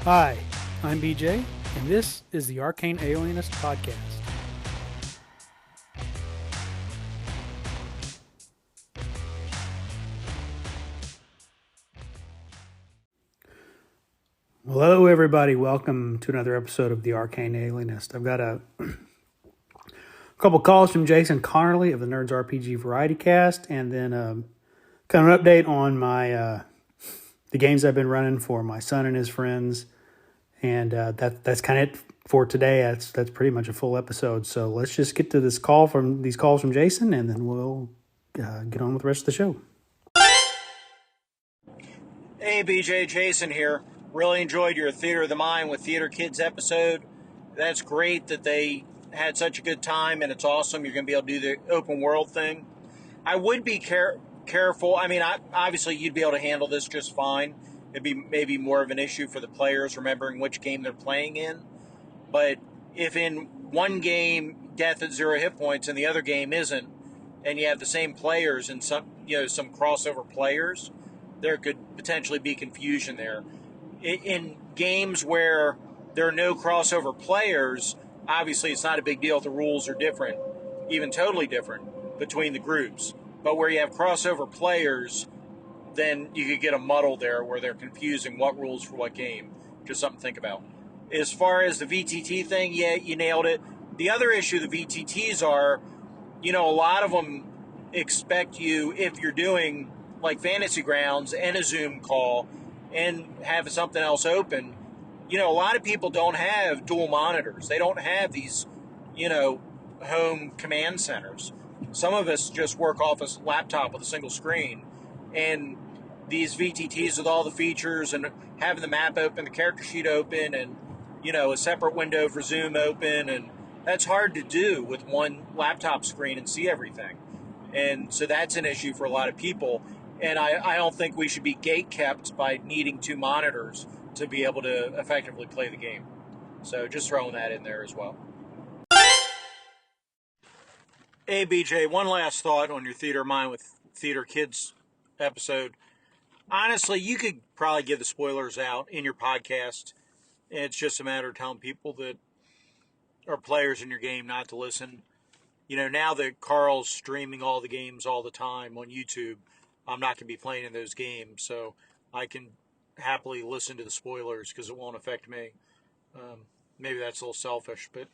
Hi, I'm BJ, and this is the Arcane Alienist Podcast. Hello, everybody. Welcome to another episode of the Arcane Alienist. I've got a couple calls from Jason Connerly of the Nerds RPG Variety Cast, and then kind of an update on my the games I've been running for my son and his friends. And that's kind of it for today. That's pretty much a full episode. So let's just get to these calls from Jason, and then we'll get on with the rest of the show. Hey BJ, Jason here. Really enjoyed your Theater of the Mind with Theater Kids episode. That's great that they had such a good time, and it's awesome. You're going to be able to do the open world thing. I would be careful. I mean, obviously you'd be able to handle this just fine. It'd be maybe more of an issue for the players remembering which game they're playing in. But if in one game death at 0 hit points and the other game isn't, and you have the same players and some crossover players, there could potentially be confusion there. In games where there are no crossover players, obviously it's not a big deal if the rules are different, even totally different between the groups. But where you have crossover players, then you could get a muddle there where they're confusing what rules for what game. Just something to think about. As far as the VTT thing, yeah, you nailed it. The other issue the VTTs are, a lot of them expect you, if you're doing like Fantasy Grounds and a Zoom call and have something else open, a lot of people don't have dual monitors. They don't have these, home command centers. Some of us just work off a laptop with a single screen. And these VTTs with all the features and having the map open, the character sheet open, and, a separate window for Zoom open, and that's hard to do with one laptop screen and see everything. And so that's an issue for a lot of people. And I don't think we should be gate-kept by needing two monitors to be able to effectively play the game. So just throwing that in there as well. Hey, BJ, one last thought on your Theater Mind with Theater Kids episode. Honestly, you could probably give the spoilers out in your podcast. It's just a matter of telling people that are players in your game not to listen. Now that Carl's streaming all the games all the time on YouTube, I'm not going to be playing in those games, so I can happily listen to the spoilers because it won't affect me. Maybe that's a little selfish, but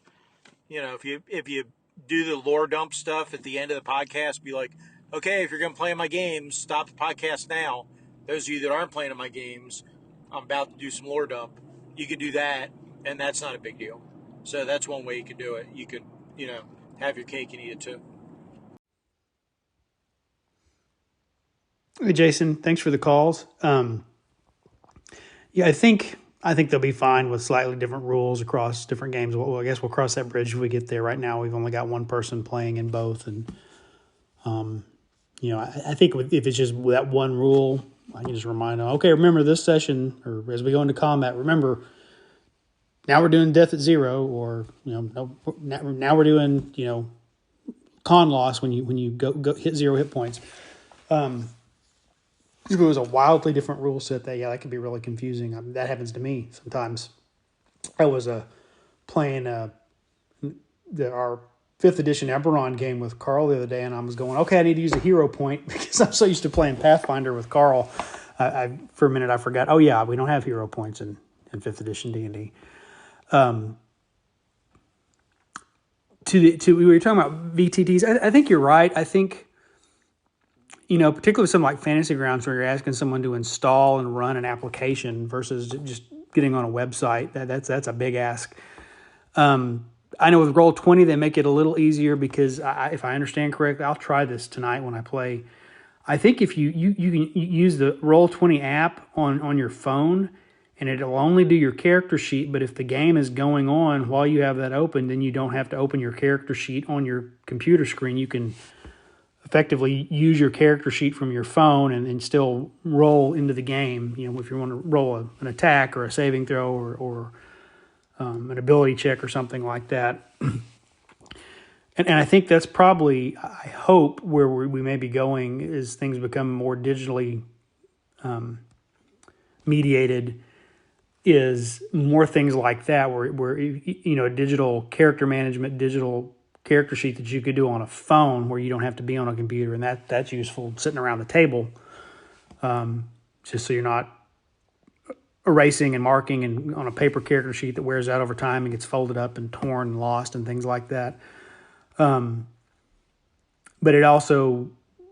if you do the lore dump stuff at the end of the podcast, be like, okay, if you're going to play my games, stop the podcast now. Those of you that aren't playing in my games, I'm about to do some lore dump. You could do that, and that's not a big deal. So that's one way you could do it. You could, have your cake and eat it too. Hey, Jason, thanks for the calls. Yeah, I think they'll be fine with slightly different rules across different games. Well, I guess we'll cross that bridge if we get there. Right now, we've only got one person playing in both, and I think if it's just that one rule, I can just remind them, okay, remember this session, or as we go into combat, remember now we're doing death at 0, or now we're doing con loss when you go hit 0 hit points. If it was a wildly different rule set, that could be really confusing. That happens to me sometimes. I was playing our 5th edition Eberron game with Carl the other day, and I was going, okay, I need to use a hero point because I'm so used to playing Pathfinder with Carl. For a minute, I forgot, oh yeah, we don't have hero points in 5th edition D&D. We were talking about VTTs. I think you're right. I think, particularly something like Fantasy Grounds where you're asking someone to install and run an application versus just getting on a website. That's a big ask. I know with Roll20 they make it a little easier because if I understand correctly, I'll try this tonight when I play. I think if you can use the Roll20 app on your phone, and it'll only do your character sheet, but if the game is going on while you have that open, then you don't have to open your character sheet on your computer screen. You can effectively use your character sheet from your phone and still roll into the game. If you want to roll an attack or a saving throw or an ability check or something like that. And I think that's probably, I hope, where we may be going as things become more digitally mediated, is more things like that, where digital character management, digital character sheet that you could do on a phone, where you don't have to be on a computer, and that's useful sitting around the table, just so you're not erasing and marking and on a paper character sheet that wears out over time and gets folded up and torn and lost and things like that. But it also,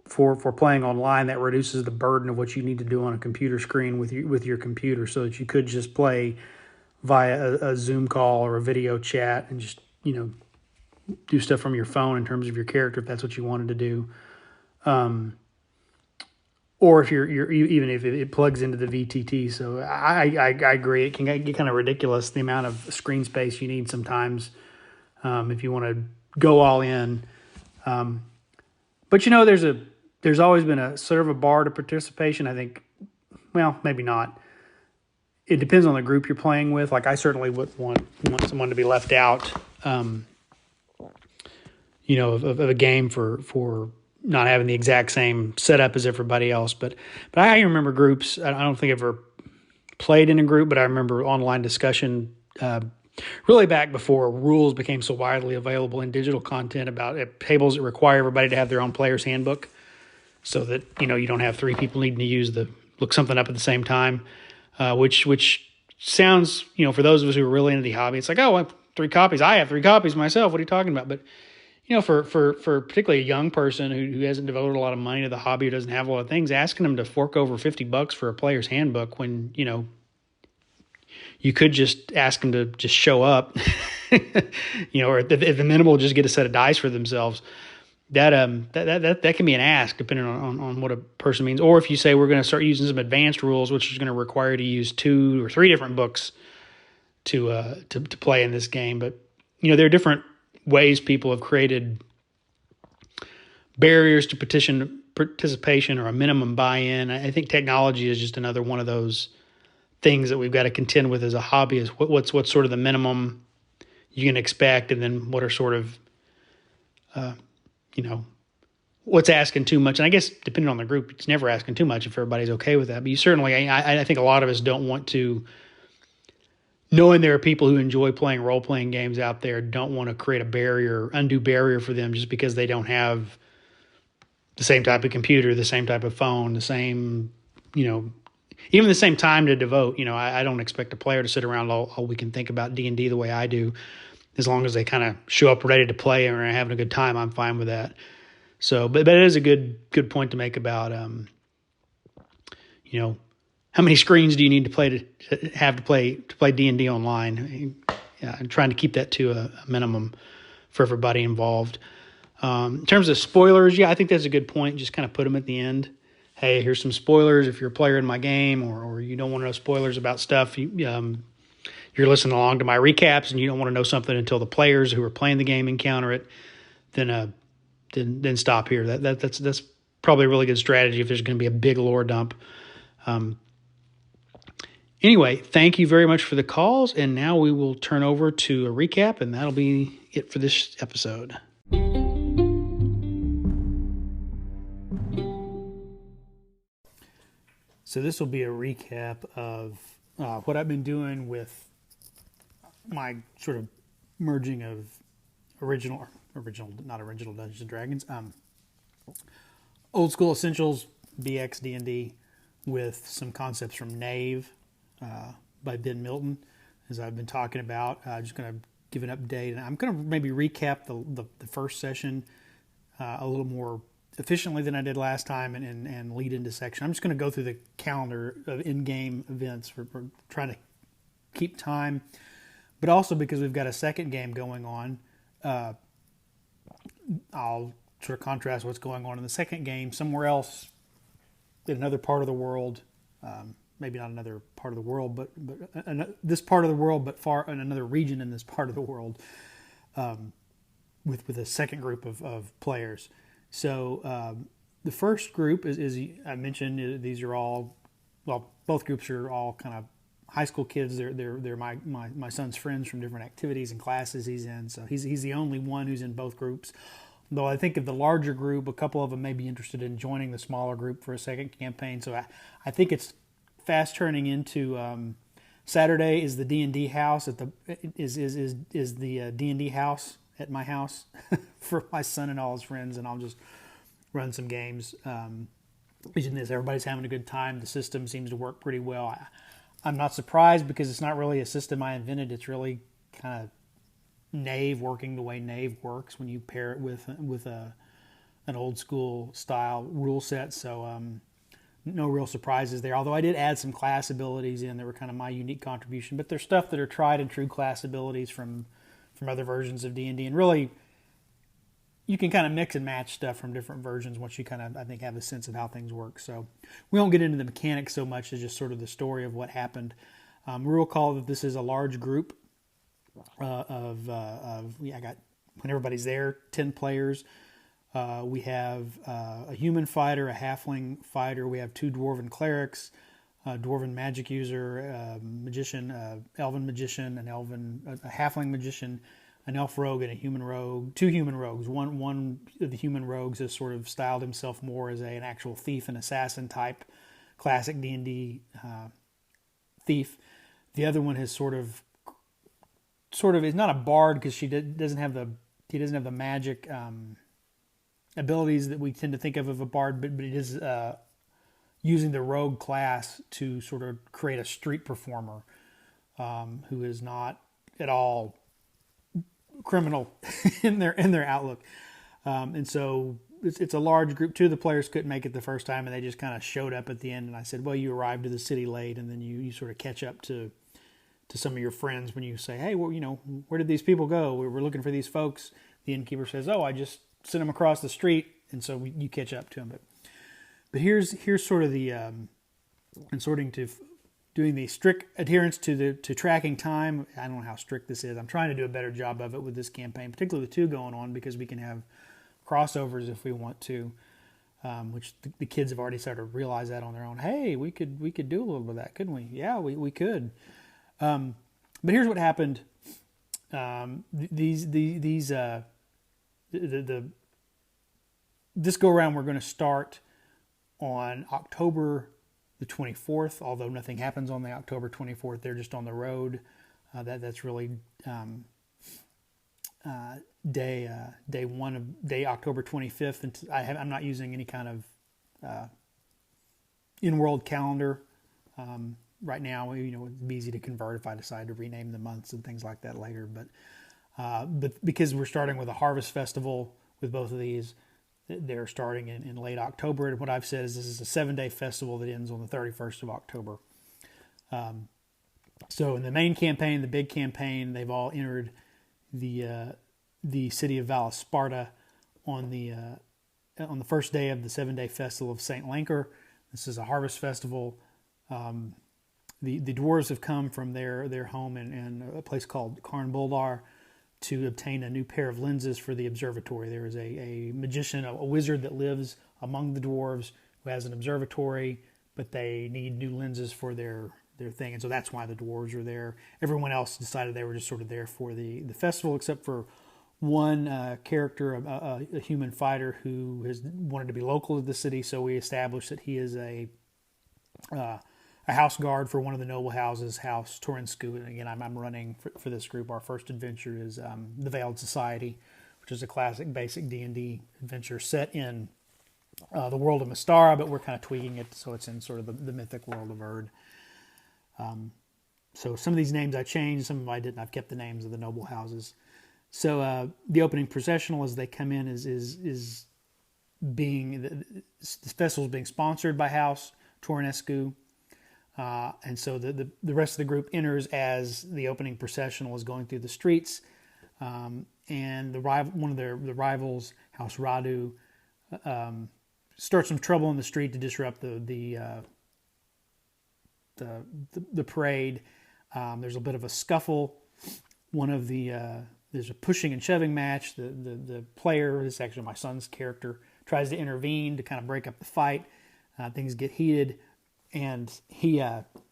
for playing online, that reduces the burden of what you need to do on a computer screen with your computer, so that you could just play via a Zoom call or a video chat and just do stuff from your phone in terms of your character if that's what you wanted to do. Or if you're even if it plugs into the VTT. So I agree. It can get kind of ridiculous, the amount of screen space you need sometimes, if you want to go all in. But there's always been a sort of a bar to participation. I think, well, maybe not. It depends on the group you're playing with. Like, I certainly wouldn't want someone to be left out, of a game for not having the exact same setup as everybody else. But I remember groups. I don't think I've ever played in a group, but I remember online discussion, really back before rules became so widely available in digital content, about tables that require everybody to have their own player's handbook, so that you don't have three people needing to look something up at the same time, which sounds, for those of us who are really into the hobby, it's like, oh, I have 3 copies. I have 3 copies myself. What are you talking about? But for particularly a young person who hasn't devoted a lot of money to the hobby, or doesn't have a lot of things, asking them to fork over $50 for a player's handbook when, you could just ask them to just show up, or at the minimal, just get a set of dice for themselves. That can be an ask, depending on what a person means. Or if you say we're going to start using some advanced rules, which is going to require you to use 2 or 3 different books to play in this game. But there are different ways people have created barriers to participation or a minimum buy-in. I think technology is just another one of those things that we've got to contend with as a hobby. Is what's sort of the minimum you can expect, and then what are sort of what's asking too much. And I guess depending on the group, it's never asking too much if everybody's okay with that. But you certainly, I think a lot of us don't want to, knowing there are people who enjoy playing role-playing games out there, don't want to create undue barrier for them just because they don't have the same type of computer, the same type of phone, the same, even the same time to devote. I don't expect a player to sit around all we can think about D&D the way I do. As long as they kind of show up ready to play and are having a good time, I'm fine with that. So, but it is a good point to make about, how many screens do you need to play D&D online? And trying to keep that to a minimum for everybody involved. In terms of spoilers, I think that's a good point. Just kind of put them at the end. Hey, here's some spoilers if you're a player in my game, or you don't want to know spoilers about stuff. You're listening along to my recaps and you don't want to know something until the players who are playing the game encounter it, then stop here. That's probably a really good strategy if there's going to be a big lore dump. Anyway, thank you very much for the calls, and now we will turn over to a recap, and that'll be it for this episode. So this will be a recap of what I've been doing with my sort of merging of original, not original Dungeons and Dragons, old school essentials, BX D&D, with some concepts from Knave by Ben Milton, as I've been talking about. Just going to give an update, and I'm going to maybe recap the first session a little more efficiently than I did last time, and lead into section. I'm just going to go through the calendar of in-game events. We're trying to keep time, but also because we've got a second game going on, I'll sort of contrast what's going on in the second game somewhere else in another part of the world. Maybe not another part of the world, but this part of the world, but far in another region in this part of the world, with a second group of players. So the first group is I mentioned, these are all, well, both groups are all kind of high school kids. They're my son's friends from different activities and classes he's in. So he's the only one who's in both groups. Though I think of the larger group, a couple of them may be interested in joining the smaller group for a second campaign. So I think it's fast turning into Saturday is the D&D house at the is the D&D house at my house for my son and all his friends, and I'll just run some games. Using this, everybody's having a good time. The system seems to work pretty well. I'm not surprised because it's not really a system I invented. It's really kind of Knave working the way Knave works when you pair it with an old school style rule set. So no real surprises there. Although I did add some class abilities in that were kind of my unique contribution, but they're stuff that are tried and true class abilities from other versions of D&D, and really you can kind of mix and match stuff from different versions once you kind of, I think, have a sense of how things work. So we won't get into the mechanics so much as just sort of the story of what happened. We'll recall that this is a large group I got, when everybody's there, 10 players. We have a human fighter, a halfling fighter. We have 2 dwarven clerics, a dwarven magic user, a magician, elven magician, a halfling magician, an elf rogue, and a human rogue. 2 human rogues. One of the human rogues has sort of styled himself more as an actual thief and assassin type, classic D&D thief. The other one has sort of is not a bard because he doesn't have the magic abilities that we tend to think of a bard, but it is using the rogue class to sort of create a street performer who is not at all criminal in their outlook, and so it's a large group. 2 of the players couldn't make it the first time, and they just kind of showed up at the end. And I said, "Well, you arrived to the city late, and then you sort of catch up to some of your friends when you say, hey, well, where did these people go? We're looking for these folks." The innkeeper says, "Oh, I just sent them across the street," and so you catch up to them. But here's sort of the and sorting to doing the strict adherence to tracking time. I don't know how strict this is. I'm trying to do a better job of it with this campaign, particularly the 2 going on, because we can have crossovers if we want to, which the kids have already started to realize that on their own. Hey, we could do a little bit of that, couldn't we? Yeah, we could. But here's what happened. This go around, we're going to start on October the 24th, although nothing happens on the October 24th. They're just on the road. That's really day October 25th. And I'm not using any kind of in-world calendar right now. It'd be easy to convert if I decide to rename the months and things like that later. But because we're starting with a harvest festival with both of these, they're starting in late October. And what I've said is this is a 7-day festival that ends on the 31st of October. So in the main campaign, the big campaign, they've all entered the city of Sparta on the first day of the 7-day festival of St. Lancre. This is a harvest festival. The dwarves have come from their home in a place called Carn Boldar to obtain a new pair of lenses for the observatory. There is a magician, a wizard that lives among the dwarves who has an observatory, but they need new lenses for their thing, and so that's why the dwarves are there. Everyone else decided they were just sort of there for the festival, except for one character, a human fighter who has wanted to be local to the city, so we established that he is a house guard for one of the noble houses, House Torinscu. And again, I'm running for this group. Our first adventure is the Veiled Society, which is a classic basic D&D adventure set in the world of Mystara, but we're kind of tweaking it so it's in sort of the mythic world of Erd. So some of these names I changed, some of them I didn't. I've kept the names of the noble houses. So the opening processional as they come in is being, this festival is being sponsored by House Torinescu. And so the rest of the group enters as the opening processional is going through the streets. And one of the rivals, House Radu, starts some trouble in the street to disrupt the parade. There's a bit of a scuffle. There's a pushing and shoving match. The player, this is actually my son's character, tries to intervene to kind of break up the fight. Things get heated, and he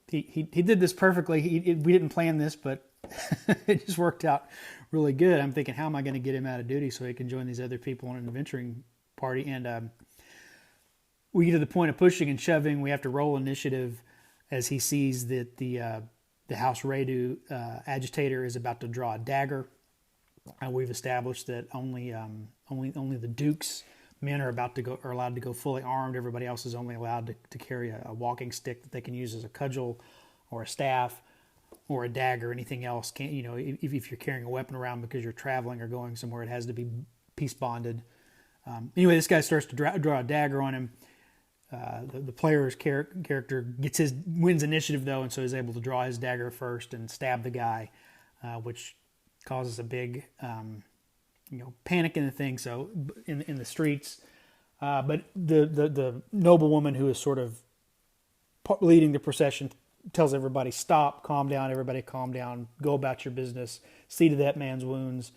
did this perfectly. We didn't plan this, but it just worked out really good. I'm thinking, how am I going to get him out of duty so he can join these other people on an adventuring party? And we get to the point of pushing and shoving. We have to roll initiative as he sees that the House Radu agitator is about to draw a dagger. We've established that only the Duke's men are allowed to go fully armed. Everybody else is only allowed to carry a walking stick that they can use as a cudgel or a staff or a dagger. Anything else can't. If you're carrying a weapon around because you're traveling or going somewhere, it has to be peace bonded. Anyway, this guy starts to draw a dagger on him. The player's character wins initiative though, and so is able to draw his dagger first and stab the guy, which causes a big panic in the thing. So in the streets, but the noblewoman who is sort of leading the procession tells everybody, stop, calm down, everybody calm down, go about your business, see to that man's wounds,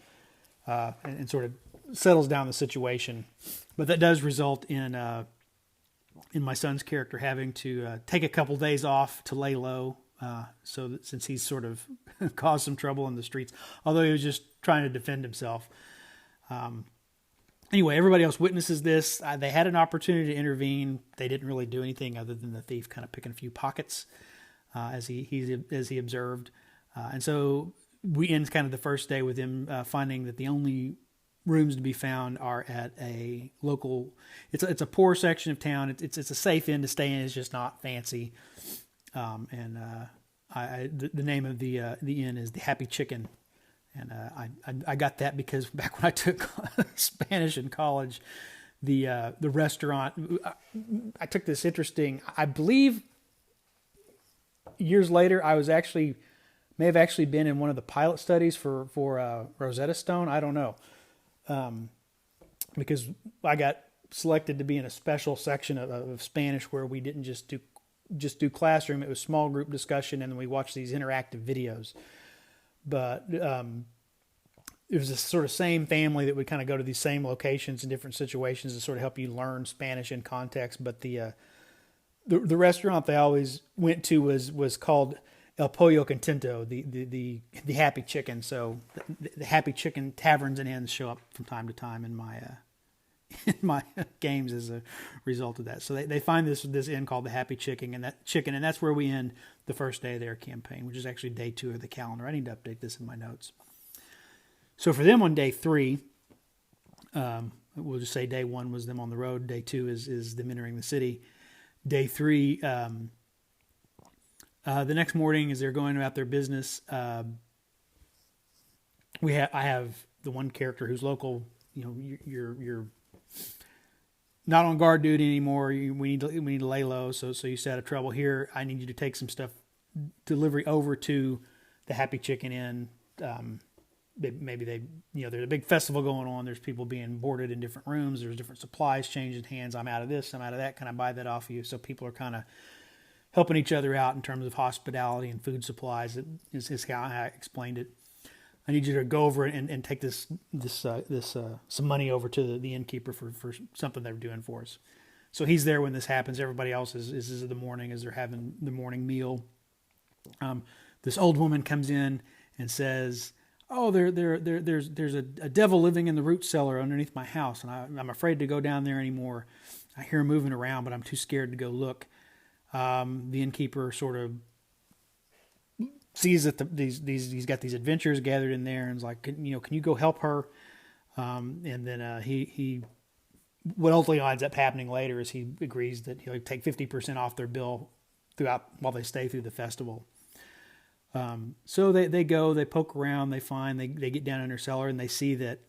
and sort of settles down the situation. But that does result in my son's character having to take a couple days off to lay low, so that, since he's sort of caused some trouble in the streets, although he was just trying to defend himself. Anyway, everybody else witnesses this. They had an opportunity to intervene. They didn't really do anything other than the thief kind of picking a few pockets, as he observed. And so we end kind of the first day with him finding that the only rooms to be found are at a local. It's a poor section of town. It's a safe inn to stay in. It's just not fancy. The name of the inn is the Happy Chicken. And I got that because back when I took Spanish in college, the restaurant, I took this interesting, I believe years later, may have actually been in one of the pilot studies for Rosetta Stone. I don't know. Because I got selected to be in a special section of Spanish where we didn't just do classroom. It was small group discussion, and then we watched these interactive videos. But it was this sort of same family that would kind of go to these same locations in different situations to sort of help you learn Spanish in context. But the restaurant they always went to was called El Pollo Contento, the Happy Chicken. So the Happy Chicken taverns and inns show up from time to time in my games as a result of that. So they find this inn called the Happy Chicken, and that's where we end the first day of their campaign, which is actually day 2 of the calendar. I need to update this in my notes. So for them on day 3, we'll just say day 1 was them on the road. Day 2 is them entering the city. Day 3, the next morning, as they're going about their business, I have the one character who's local. You're not on guard duty anymore. We need to lay low. So you stay out of trouble here. I need you to take some stuff delivery over to the Happy Chicken Inn. Maybe there's a big festival going on. There's people being boarded in different rooms. There's different supplies changing hands. I'm out of this. I'm out of that. Can I buy that off of you? So people are kind of helping each other out in terms of hospitality and food supplies. Is how I explained it. I need you to go over and take this some money over to the innkeeper for something they're doing for us. So he's there when this happens. Everybody else is in the morning as they're having the morning meal. This old woman comes in and says, "Oh, there's a devil living in the root cellar underneath my house, and I'm afraid to go down there anymore. I hear him moving around, but I'm too scared to go look." The innkeeper sort of sees that he's got these adventurers gathered in there, and is like, can you go help her? And then he what ultimately ends up happening later is he agrees that he'll take 50% off their bill while they stay through the festival. So they go, they poke around, they get down in her cellar, and they see that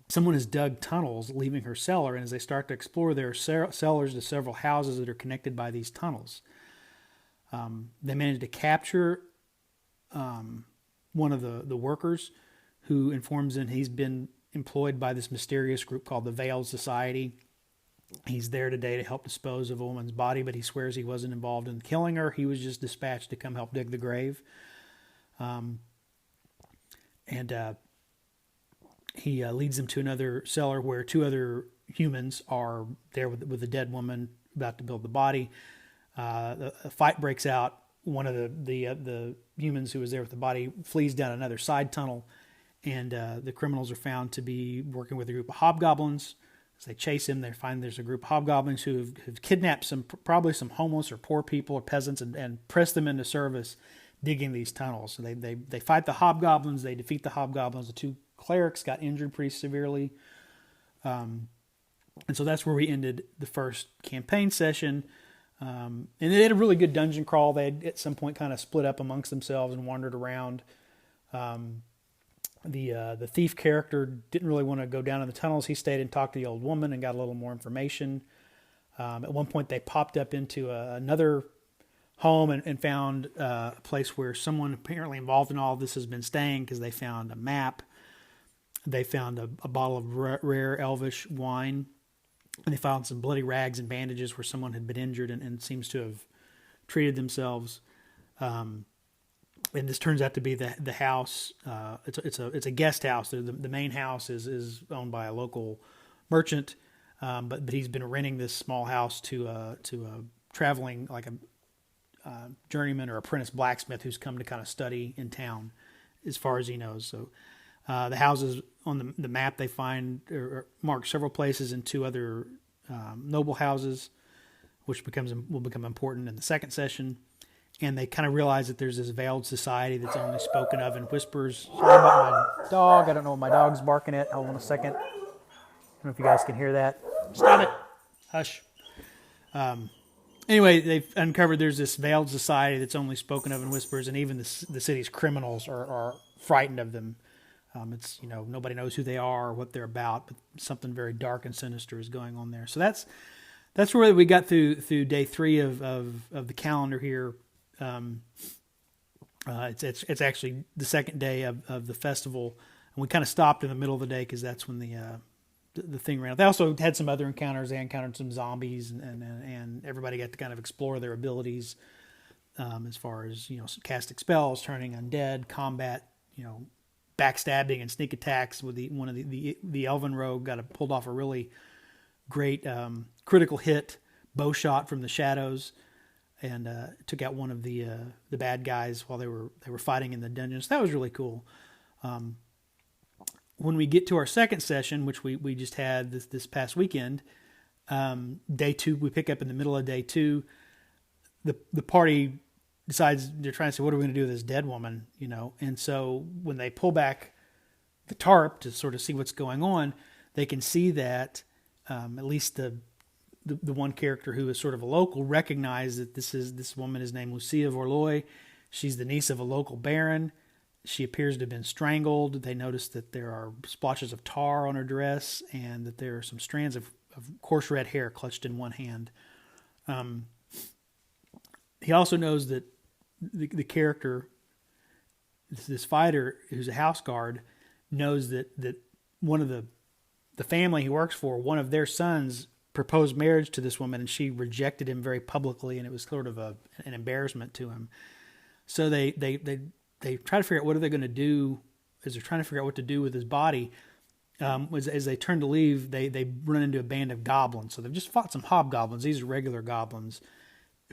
someone has dug tunnels leaving her cellar, and as they start to explore, there are cellars to several houses that are connected by these tunnels. They manage to capture one of the workers, who informs them he's been employed by this mysterious group called the Veiled Society. He's there today to help dispose of a woman's body, but he swears he wasn't involved in killing her. He was just dispatched to come help dig the grave. He leads them to another cellar where 2 other humans are there with the dead woman about to build the body. A fight breaks out. One of the humans who was there with the body flees down another side tunnel, and the criminals are found to be working with a group of hobgoblins. As they chase him, they find there's a group of hobgoblins who have kidnapped probably some homeless or poor people or peasants and pressed them into service. digging these tunnels. So they fight the hobgoblins. They defeat the hobgoblins. The two clerics got injured pretty severely. And so that's where we ended the first campaign session. And they had a really good dungeon crawl. They had at some point kind of split up amongst themselves and wandered around. The thief character didn't really want to go down in the tunnels. He stayed and talked to the old woman and got a little more information. At one point, they popped up into another home and found a place where someone apparently involved in all of this has been staying, because they found a map. They found a bottle of rare elvish wine. And they found some bloody rags and bandages where someone had been injured and seems to have treated themselves. And this turns out to be the house. It's a guest house. The main house is owned by a local merchant, but he's been renting this small house to a traveling, like a journeyman or apprentice blacksmith who's come to kind of study in town, as far as he knows. So the houses on the map they find are marked several places in two other noble houses, which will become important in the second session. And they kind of realize that there's this veiled society that's only spoken of in whispers. Sorry about my dog. I don't know what my dog's barking at. Hold on a second. I don't know if you guys can hear that. Stop it. Hush. Anyway, they've uncovered there's this veiled society that's only spoken of in whispers, and even the city's criminals are frightened of them. It's, nobody knows who they are or what they're about, but something very dark and sinister is going on there. So that's where we got through day 3 of the calendar here. It's actually the second day of the festival, and we kind of stopped in the middle of the day because that's when the thing ran out. They also had some other encounters. They encountered some zombies, and everybody got to kind of explore their abilities, as far as casting spells, turning undead, combat, backstabbing and sneak attacks. With one of the elven rogue pulled off a really great critical hit bow shot from the shadows, and took out one of the bad guys while they were fighting in the dungeons. That was really cool. When we get to our second session, which we just had this past weekend, day 2, we pick up in the middle of day 2. The party decides they're trying to say, what are we going to do with this dead woman, And so when they pull back the tarp to sort of see what's going on, they can see that at least the one character who is sort of a local recognized that this woman is named Lucia Vorloy. She's the niece of a local baron. She appears to have been strangled. They notice that there are splotches of tar on her dress, and that there are some strands of coarse red hair clutched in one hand. He also knows that the character, this fighter who's a house guard, knows that one of the family he works for, one of their sons proposed marriage to this woman, and she rejected him very publicly, and it was sort of an embarrassment to him. So they try to figure out what are they going to do as they're trying to figure out what to do with his body. As they turn to leave, they run into a band of goblins. So they've just fought some hobgoblins. These are regular goblins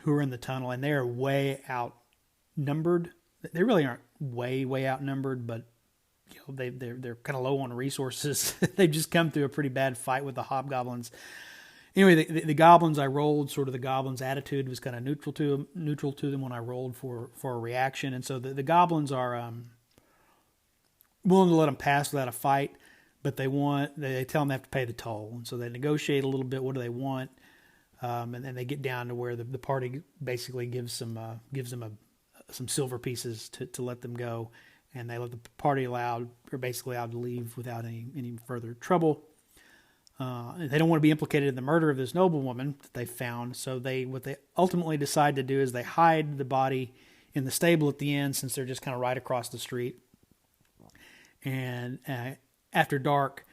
who are in the tunnel, and they are way outnumbered. They really aren't way outnumbered, but they're kind of low on resources. They've just come through a pretty bad fight with the hobgoblins. Anyway, the goblins, I rolled sort of the goblins' attitude was kind of neutral to them when I rolled for a reaction, and so the goblins are willing to let them pass without a fight, but they tell them they have to pay the toll, and so they negotiate a little bit. What do they want? And then they get down to where the party basically gives them some silver pieces to let them go, and they let the party basically allowed to leave without any further trouble. They don't want to be implicated in the murder of this noblewoman that they found, so what they ultimately decide to do is they hide the body in the stable at the end, since they're just kind of right across the street. And after dark,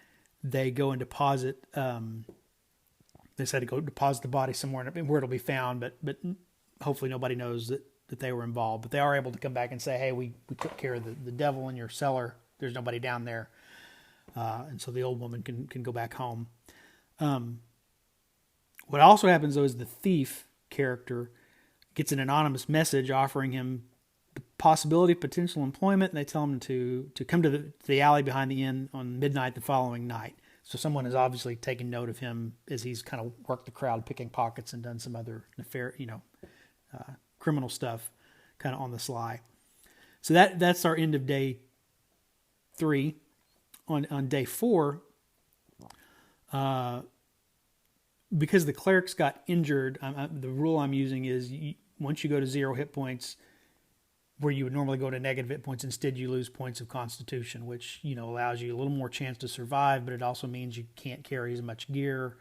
they go and deposit. They decided to go deposit the body somewhere where it'll be found, but hopefully nobody knows that they were involved. But they are able to come back and say, hey, we took care of the devil in your cellar. There's nobody down there. And so the old woman can go back home. What also happens, though, is the thief character gets an anonymous message offering him the possibility of potential employment, and they tell him to come to the alley behind the inn on midnight the following night. So someone has obviously taken note of him as he's kind of worked the crowd, picking pockets, and done some other criminal stuff kind of on the sly. So that's our end of day 3. On day 4, because the clerics got injured, the rule I'm using is once you go to 0 hit points, where you would normally go to negative hit points, instead you lose points of constitution, which allows you a little more chance to survive, but it also means you can't carry as much gear.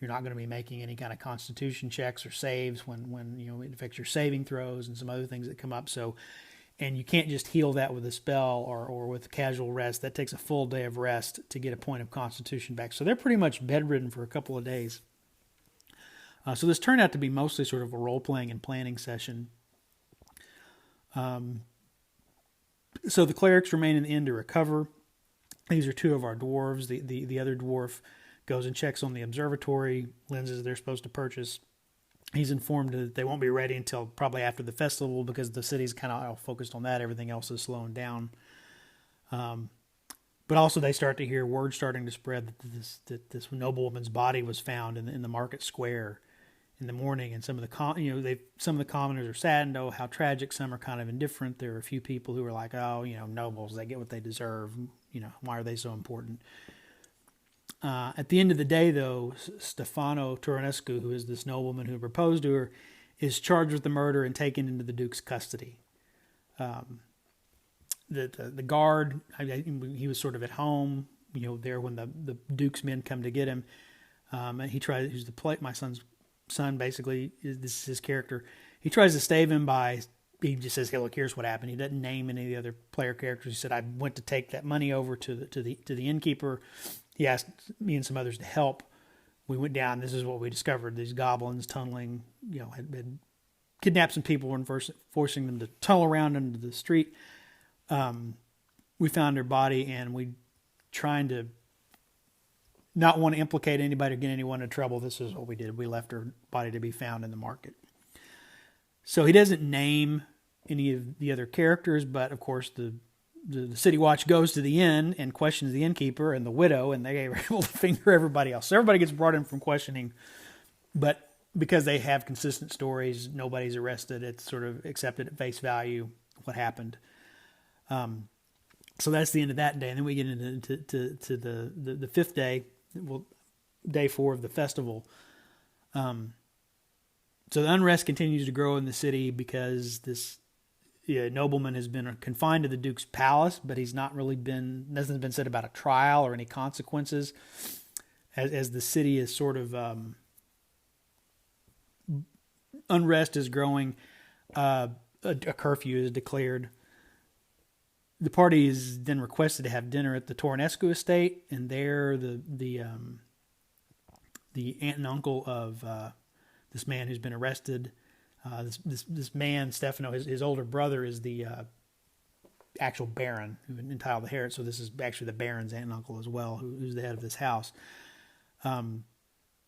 You're not going to be making any kind of constitution checks or saves when it affects your saving throws and some other things that come up. So, and you can't just heal that with a spell or with casual rest. That takes a full day of rest to get a point of constitution back. So they're pretty much bedridden for a couple of days. So this turned out to be mostly sort of a role-playing and planning session. So the clerics remain in the inn to recover. These are 2 of our dwarves. The other dwarf goes and checks on the observatory lenses they're supposed to purchase. He's informed that they won't be ready until probably after the festival because the city's kind of all focused on that. Everything else is slowing down. But also they start to hear word starting to spread that this noblewoman's body was found in the market square in the morning, and some of the commoners are saddened. Oh, how tragic! Some are kind of indifferent. There are a few people who are like, oh, nobles, they get what they deserve. Why are they so important? At the end of the day, though, Stefano Turanescu, who is this nobleman who proposed to her, is charged with the murder and taken into the Duke's custody. The guard, he was sort of at home, there when the Duke's men come to get him. And he tries, my son's son, basically, this is his character. He tries to stave him he just says, hey, look, here's what happened. He doesn't name any of the other player characters. He said, I went to take that money over to the innkeeper. He asked me and some others to help. We went down. This is what we discovered. These goblins tunneling, had kidnapped some people and forcing them to tunnel around into the street. We found her body, and we trying to not want to implicate anybody or get anyone in trouble. This is what we did. We left her body to be found in the market. So he doesn't name any of the other characters, but of course the city watch goes to the inn and questions the innkeeper and the widow, and they are able to finger everybody else. So everybody gets brought in from questioning, but because they have consistent stories, nobody's arrested. It's sort of accepted at face value what happened. So that's the end of that day, and then we get into the 5th day, day 4 of the festival. So the unrest continues to grow in the city because this nobleman has been confined to the Duke's palace, but nothing's been said about a trial or any consequences. As the city is sort of unrest is growing, a curfew is declared. The party is then requested to have dinner at the Tornescu estate, and there the aunt and uncle of this man who's been arrested, this man Stefano, his older brother is the actual baron who entitled the Herod. So this is actually the baron's aunt and uncle as well, who's the head of this house.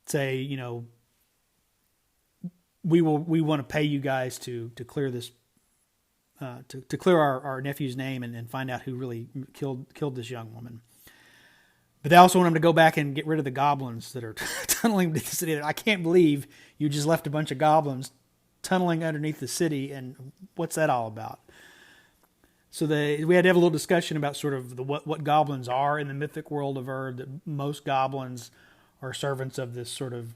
Say, we want to pay you guys to clear this. To clear our nephew's name and find out who really killed this young woman. But they also want him to go back and get rid of the goblins that are tunneling to the city. I can't believe you just left a bunch of goblins tunneling underneath the city, and what's that all about? So we had to have a little discussion about sort of what goblins are in the mythic world of Erd. That most goblins are servants of this sort of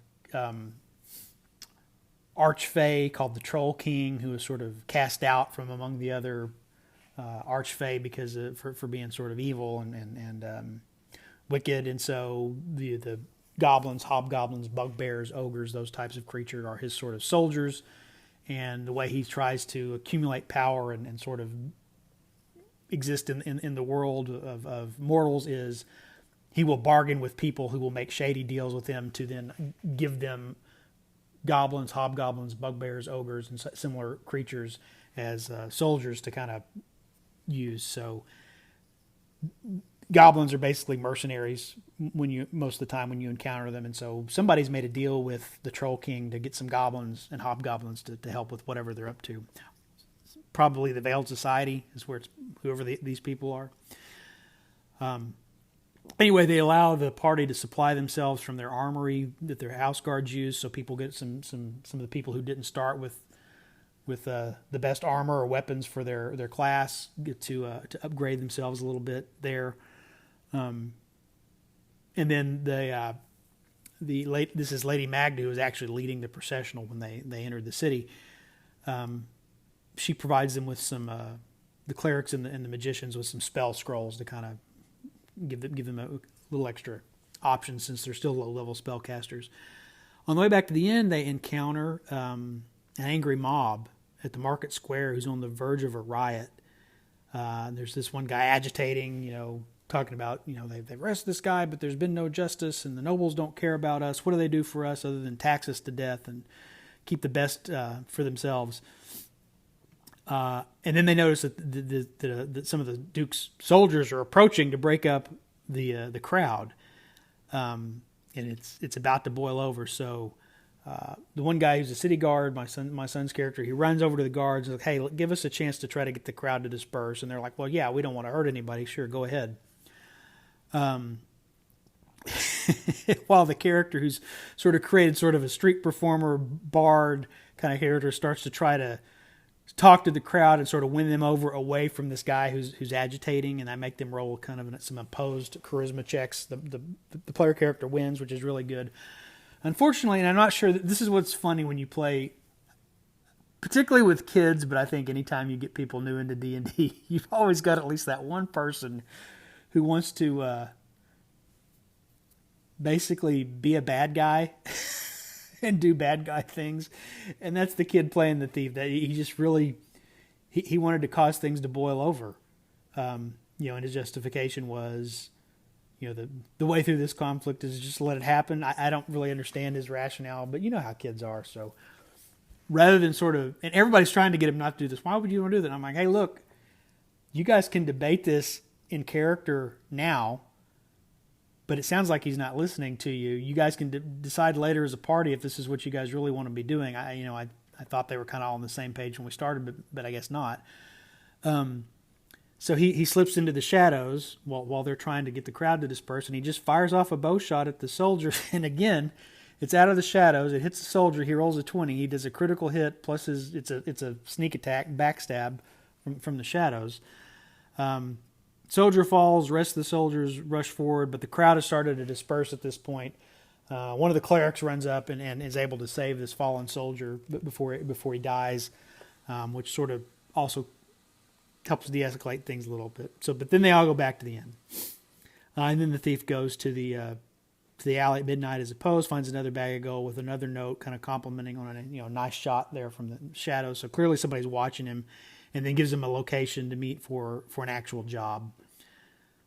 archfey called the Troll King, who was sort of cast out from among the other archfey because for being sort of evil and wicked. And so the goblins, hobgoblins, bugbears, ogres, those types of creatures are his sort of soldiers. And the way he tries to accumulate power and sort of exist in the world of mortals is he will bargain with people who will make shady deals with him to then give them goblins, hobgoblins, bugbears, ogres, and similar creatures as soldiers to kind of use. So goblins are basically mercenaries most of the time when you encounter them. And so somebody's made a deal with the Troll King to get some goblins and hobgoblins to help with whatever they're up to. Probably the Veiled Society is where it's whoever these people are. Anyway, they allow the party to supply themselves from their armory that their house guards use, so people get some of the people who didn't start with with the best armor or weapons for their class, get to upgrade themselves a little bit there. And then this is Lady Magda, who is actually leading the processional when they entered the city. She provides them with some the clerics and the magicians with some spell scrolls to kind of give them a little extra option since they're still low level spellcasters. On the way back to the inn, they encounter an angry mob at the market square who's on the verge of a riot. There's this one guy agitating, talking about, they've arrested this guy, but there's been no justice, and the nobles don't care about us. What do they do for us other than tax us to death and keep the best for themselves? And then they notice that some of the Duke's soldiers are approaching to break up the crowd, and it's about to boil over. So the one guy who's a city guard, my son's character, he runs over to the guards and like, "Hey, give us a chance to try to get the crowd to disperse." And they're like, "Well, yeah, we don't want to hurt anybody. Sure, go ahead." While the character who's sort of created sort of a street performer, bard kind of character starts to try to talk to the crowd and sort of win them over away from this guy who's agitating, and I make them roll kind of some opposed charisma checks. The player character wins, which is really good. Unfortunately, and I'm not sure, this is what's funny when you play, particularly with kids, but I think anytime you get people new into D&D, you've always got at least that one person who wants to basically be a bad guy and do bad guy things. And that's the kid playing the thief. That he just really, he wanted to cause things to boil over. And his justification was, the way through this conflict is just let it happen. I don't really understand his rationale, but you know how kids are. So rather than and everybody's trying to get him not to do this. Why would you want to do that? And I'm like, hey, look, you guys can debate this in character now, but it sounds like he's not listening to you. You guys can decide later as a party if this is what you guys really want to be doing. I thought they were kind of all on the same page when we started, but I guess not. So he slips into the shadows while they're trying to get the crowd to disperse, and he just fires off a bow shot at the soldier. And again, it's out of the shadows. It hits the soldier. He rolls a 20. He does a critical hit, plus it's a sneak attack, backstab from the shadows. Soldier falls. Rest of the soldiers rush forward, but the crowd has started to disperse at this point. One of the clerics runs up and is able to save this fallen soldier before he dies, which sort of also helps de-escalate things a little bit. But then they all go back to the inn, and then the thief goes to the alley at midnight as opposed, finds another bag of gold with another note, kind of complimenting on a nice shot there from the shadows. So clearly somebody's watching him, and then gives him a location to meet for an actual job.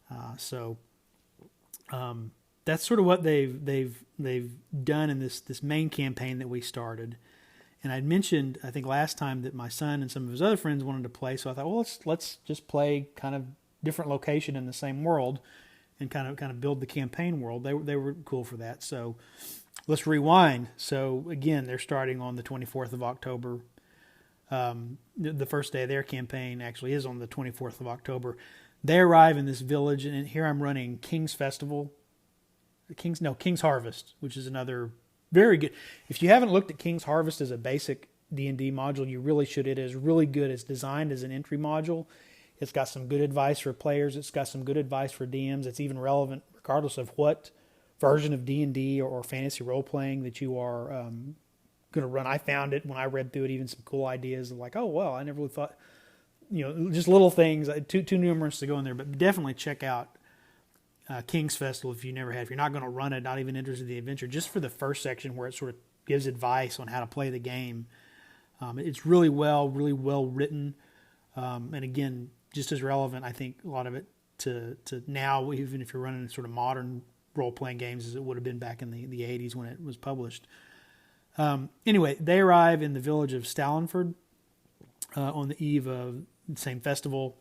That's sort of what they've done in this main campaign that we started. And I'd mentioned, I think last time, that my son and some of his other friends wanted to play. So I thought, well, let's just play kind of different location in the same world, and kind of build the campaign world. They were cool for that. So let's rewind. So again, they're starting on the 24th of October. The first day of their campaign actually is on the 24th of October. They arrive in this village, and here I'm running King's Festival. King's Harvest, which is another very good. If you haven't looked at King's Harvest as a basic D&D module, you really should. It is really good. It's designed as an entry module. It's got some good advice for players. It's got some good advice for DMs. It's even relevant regardless of what version of D&D or fantasy role-playing that you are going to run. I found it when I read through it, even some cool ideas of like, oh, well, I never really thought, just little things, too numerous to go in there, but definitely check out King's Festival if you never had. If you're not going to run it, not even interested in the adventure, just for the first section where it sort of gives advice on how to play the game. It's really well written, and again, just as relevant, I think, a lot of it to now, even if you're running sort of modern role-playing games as it would have been back in the 80s when it was published. Anyway, they arrive in the village of Stalinford on the eve of the same festival.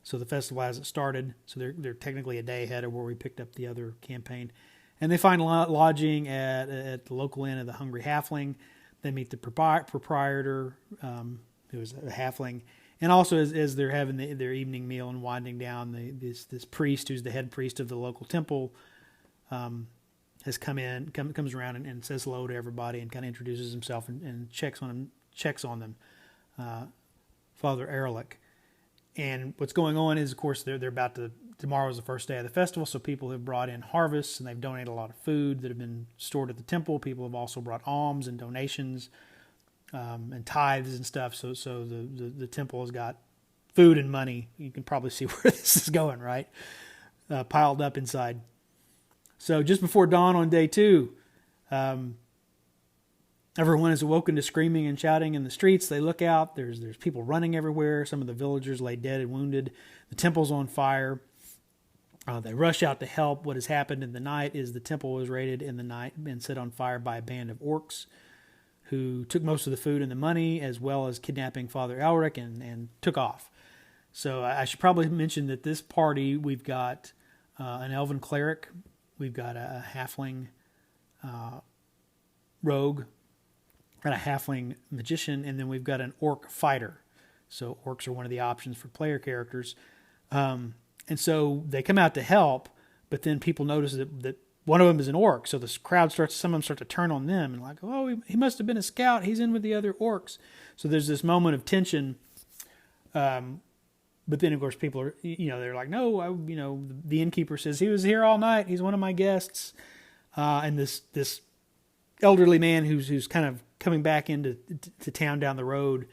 So the festival hasn't started, so they're technically a day ahead of where we picked up the other campaign. And they find lodging at the local inn of the Hungry Halfling. They meet the proprietor, who is a halfling. And also as they're having their evening meal and winding down, this priest who's the head priest of the local temple has comes around and says hello to everybody and kind of introduces himself and checks on them. Father Ehrlich. And what's going on is, of course, they're about to. Tomorrow is the first day of the festival, so people have brought in harvests and they've donated a lot of food that have been stored at the temple. People have also brought alms and donations and tithes and stuff. So the temple has got food and money. You can probably see where this is going, right? Piled up inside. So just before dawn on day 2, everyone is awoken to screaming and shouting in the streets. They look out. There's people running everywhere. Some of the villagers lay dead and wounded. The temple's on fire. They rush out to help. What has happened in the night is the temple was raided in the night and set on fire by a band of orcs who took most of the food and the money, as well as kidnapping Father Elric, and took off. So I should probably mention that this party, we've got an elven cleric, we've got a halfling rogue, and a halfling magician, and then we've got an orc fighter. So orcs are one of the options for player characters. And so they come out to help, but then people notice that one of them is an orc. So the crowd some of them start to turn on them and like, oh, he must have been a scout. He's in with the other orcs. So there's this moment of tension. But then, of course, people are, they're like, no, the innkeeper says he was here all night. He's one of my guests. And this elderly man who's kind of coming back into town down the road,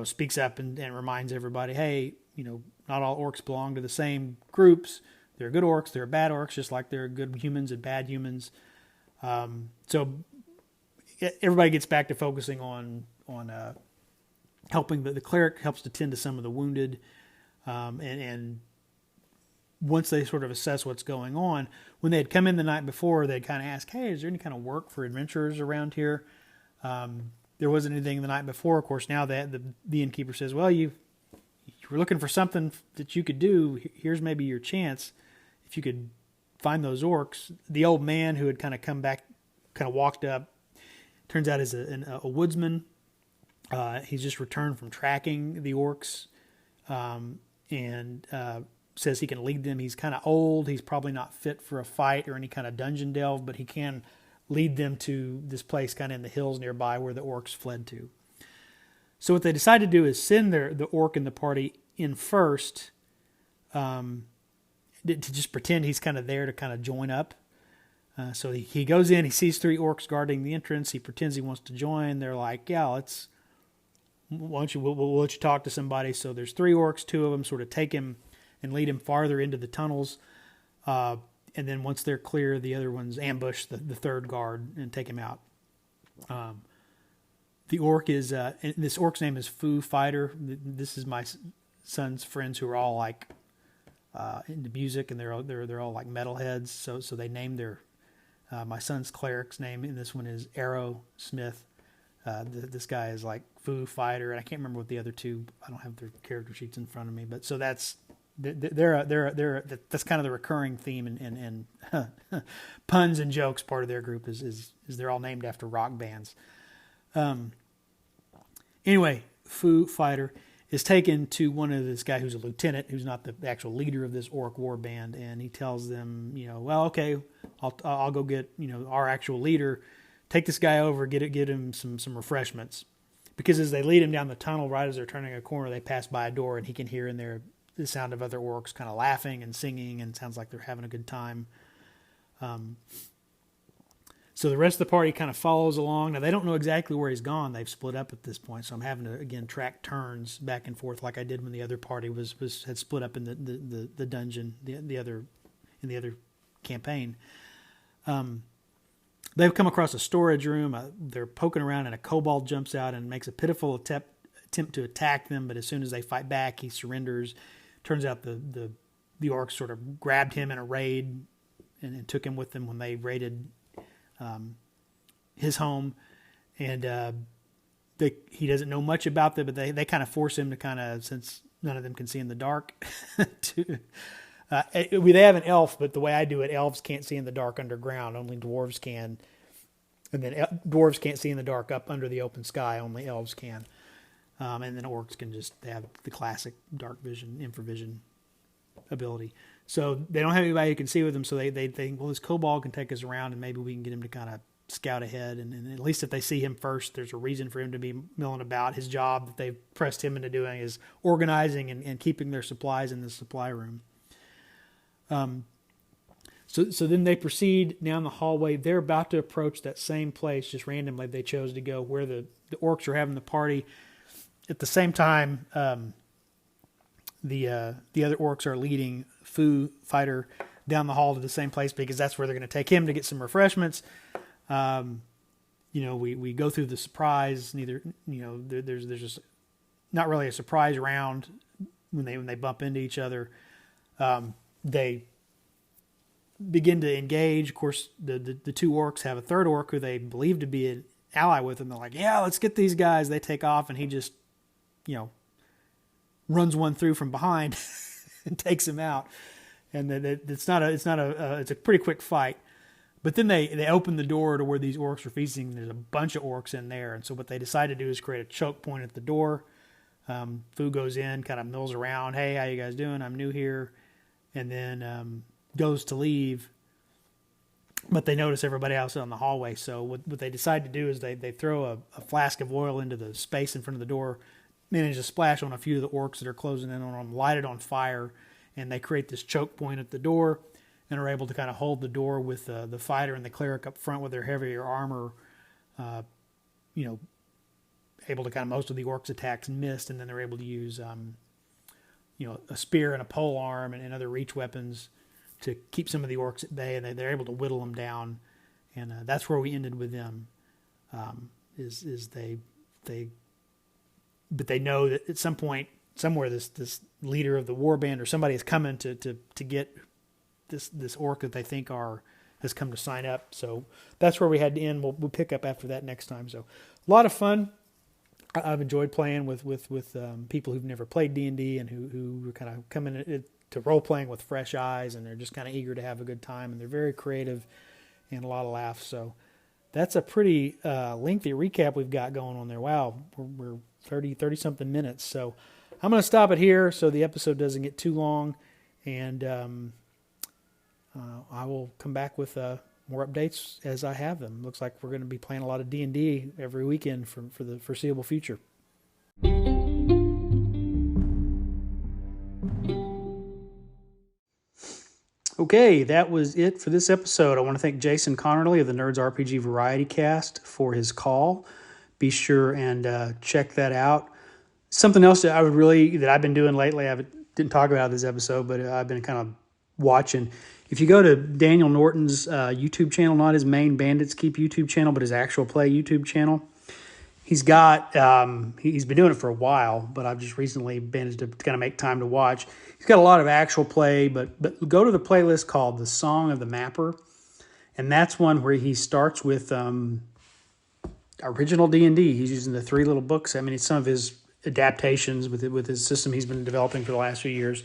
speaks up and reminds everybody, hey, not all orcs belong to the same groups. There are good orcs, there are bad orcs, just like there are good humans and bad humans. So everybody gets back to focusing on helping. The cleric helps to tend to some of the wounded, and once they sort of assess what's going on, when they had come in the night before, they'd kind of ask, hey, is there any kind of work for adventurers around here? There wasn't anything the night before. Of course, now that the innkeeper says, well, you were looking for something that you could do. Here's maybe your chance. If you could find those orcs. The old man who had kind of come back, kind of walked up, turns out is a woodsman. He's just returned from tracking the orcs, and says he can lead them. He's kind of old. He's probably not fit for a fight or any kind of dungeon delve, but he can lead them to this place kind of in the hills nearby where the orcs fled to. So what they decide to do is send the orc in the party in first, to just pretend he's kind of there to kind of join up. So he goes in, he sees 3 orcs guarding the entrance. He pretends he wants to join. They're like, yeah, we'll let you talk to somebody. So there's 3 orcs, 2 of them sort of take him and lead him farther into the tunnels. And then once they're clear, the other ones ambush the 3rd guard and take him out. The orc is, this orc's name is Foo Fighter. This is my son's friends who are all like into music, and they're all like metalheads. So they named their my son's cleric's name, and this one is Arrow Smith. This guy is like Foo Fighter, and I can't remember what the other 2. I don't have their character sheets in front of me, but so that's that's kind of the recurring theme and puns and jokes. Part of their group is they're all named after rock bands. Anyway, Foo Fighter is taken to one of this guy who's a lieutenant, who's not the actual leader of this orc war band, and he tells them, well, okay, I'll go get our actual leader, take this guy over, get him some refreshments, because as they lead him down the tunnel, right as they're turning a corner, they pass by a door, and he can hear in there the sound of other orcs kind of laughing and singing, and it sounds like they're having a good time. So the rest of the party kind of follows along. Now, they don't know exactly where he's gone. They've split up at this point, so I'm having to, again, track turns back and forth like I did when the other party had split up in the dungeon, in the other campaign. They've come across a storage room. They're poking around, and a kobold jumps out and makes a pitiful attempt to attack them, but as soon as they fight back, he surrenders. Turns out the orcs sort of grabbed him in a raid and took him with them when they raided his home, and he doesn't know much about them, but they kind of force him to kind of, since none of them can see in the dark, they have an elf, but the way I do it, elves can't see in the dark underground, only dwarves can, and then dwarves can't see in the dark up under the open sky, only elves can, and then orcs can they have the classic dark vision, infravision ability. So they don't have anybody who can see with them, so they think, well, this kobold can take us around, and maybe we can get him to kind of scout ahead. And at least if they see him first, there's a reason for him to be milling about. His job that they've pressed him into doing is organizing and keeping their supplies in the supply room. So then they proceed down the hallway. They're about to approach that same place, just randomly they chose to go, where the orcs are having the party. At the same time, the other orcs are leading Foo Fighter down the hall to the same place, because that's where they're going to take him to get some refreshments. We go through the surprise. There's just not really a surprise round when they bump into each other. They begin to engage. Of course, the two orcs have a third orc who they believe to be an ally with them. They're like, yeah, let's get these guys. They take off, and he just, runs one through from behind and takes him out. And it's a pretty quick fight. But then they open the door to where these orcs are feasting. There's a bunch of orcs in there. And so what they decide to do is create a choke point at the door. Fu goes in, kind of mills around. Hey, how you guys doing? I'm new here. And then goes to leave. But they notice everybody else on the hallway. So what they decide to do is they throw a flask of oil into the space in front of the door, manage to splash on a few of the orcs that are closing in on them, light it on fire, and they create this choke point at the door and are able to kind of hold the door with the fighter and the cleric up front with their heavier armor, able to kind of, most of the orcs' attacks missed, and then they're able to use, a spear and a pole arm and other reach weapons to keep some of the orcs at bay, and they're able to whittle them down. And that's where we ended with them, but they know that at some point, somewhere, this leader of the war band or somebody is coming to get this orc that they think has come to sign up. So that's where we had to end. We'll pick up after that next time. So a lot of fun. I've enjoyed playing with people who've never played D&D and who are kind of coming to role playing with fresh eyes, and they're just kind of eager to have a good time, and they're very creative and a lot of laughs. So that's a pretty lengthy recap we've got going on there. Wow, we're 30 something minutes. So I'm going to stop it here so the episode doesn't get too long, and I will come back with more updates as I have them. Looks like we're going to be playing a lot of D&D every weekend for the foreseeable future. Okay, that was it for this episode. I want to thank Jason Connerly of the Nerds RPG Variety Cast for his call. Be sure and check that out. Something else that I've been doing lately, didn't talk about this episode, but I've been kind of watching. If you go to Daniel Norton's YouTube channel, not his main Bandits Keep YouTube channel, but his actual play YouTube channel, he's got, he's been doing it for a while, but I've just recently managed to kind of make time to watch. He's got a lot of actual play, but go to the playlist called The Song of the Mapper, and that's one where he starts with original D&D. He's using the 3 little books. I mean, it's some of his adaptations with his system he's been developing for the last few years.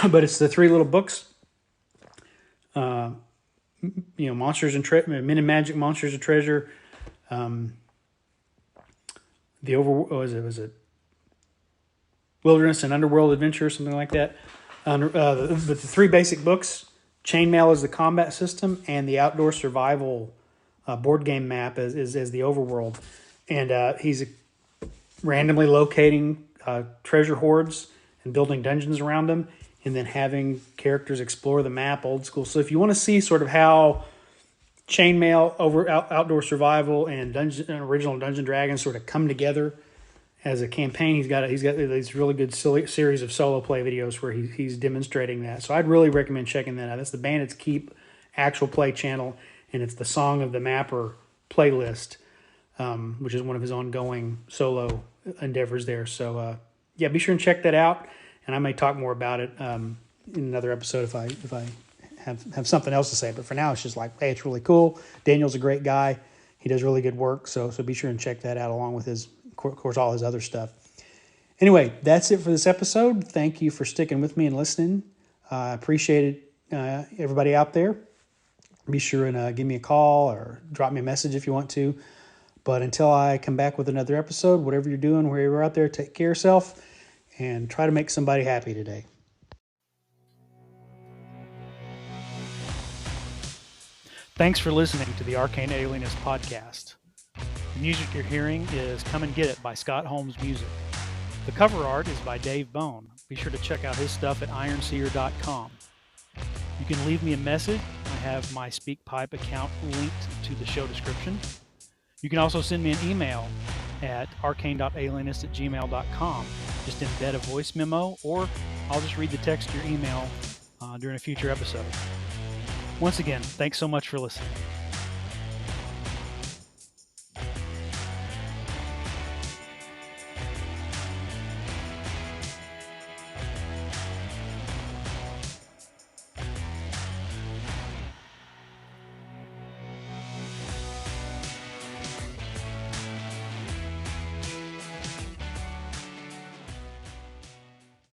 But it's the 3 little books. Monsters and Men and Magic, Monsters and Treasure. Was it Wilderness and Underworld Adventure, something like that. But the 3 basic books: Chainmail is the combat system, and the Outdoor Survival board game map as the overworld. And he's randomly locating treasure hoards and building dungeons around them, and then having characters explore the map old school. So if you want to see sort of how Chainmail, Outdoor Survival, and original Dungeon Dragons sort of come together as a campaign, he's got these really good series of solo play videos where he's demonstrating that. So I'd really recommend checking that out. That's the Bandits Keep actual play channel, and it's the Song of the Mapper playlist, which is one of his ongoing solo endeavors there. So be sure and check that out. And I may talk more about it in another episode if I have something else to say. But for now, it's just like, hey, it's really cool. Daniel's a great guy. He does really good work. So be sure and check that out along with of course, all his other stuff. Anyway, that's it for this episode. Thank you for sticking with me and listening. I appreciate it, everybody out there. Be sure and give me a call or drop me a message if you want to. But until I come back with another episode, whatever you're doing, wherever you're out there, take care of yourself and try to make somebody happy today. Thanks for listening to the Arcane Alienist podcast. The music you're hearing is Come and Get It by Scott Holmes Music. The cover art is by Dave Bone. Be sure to check out his stuff at ironseer.com. You can leave me a message. I have my SpeakPipe account linked to the show description. You can also send me an email at arcane.alienist@gmail.com. Just embed a voice memo, or I'll just read the text to your email during a future episode. Once again, thanks so much for listening.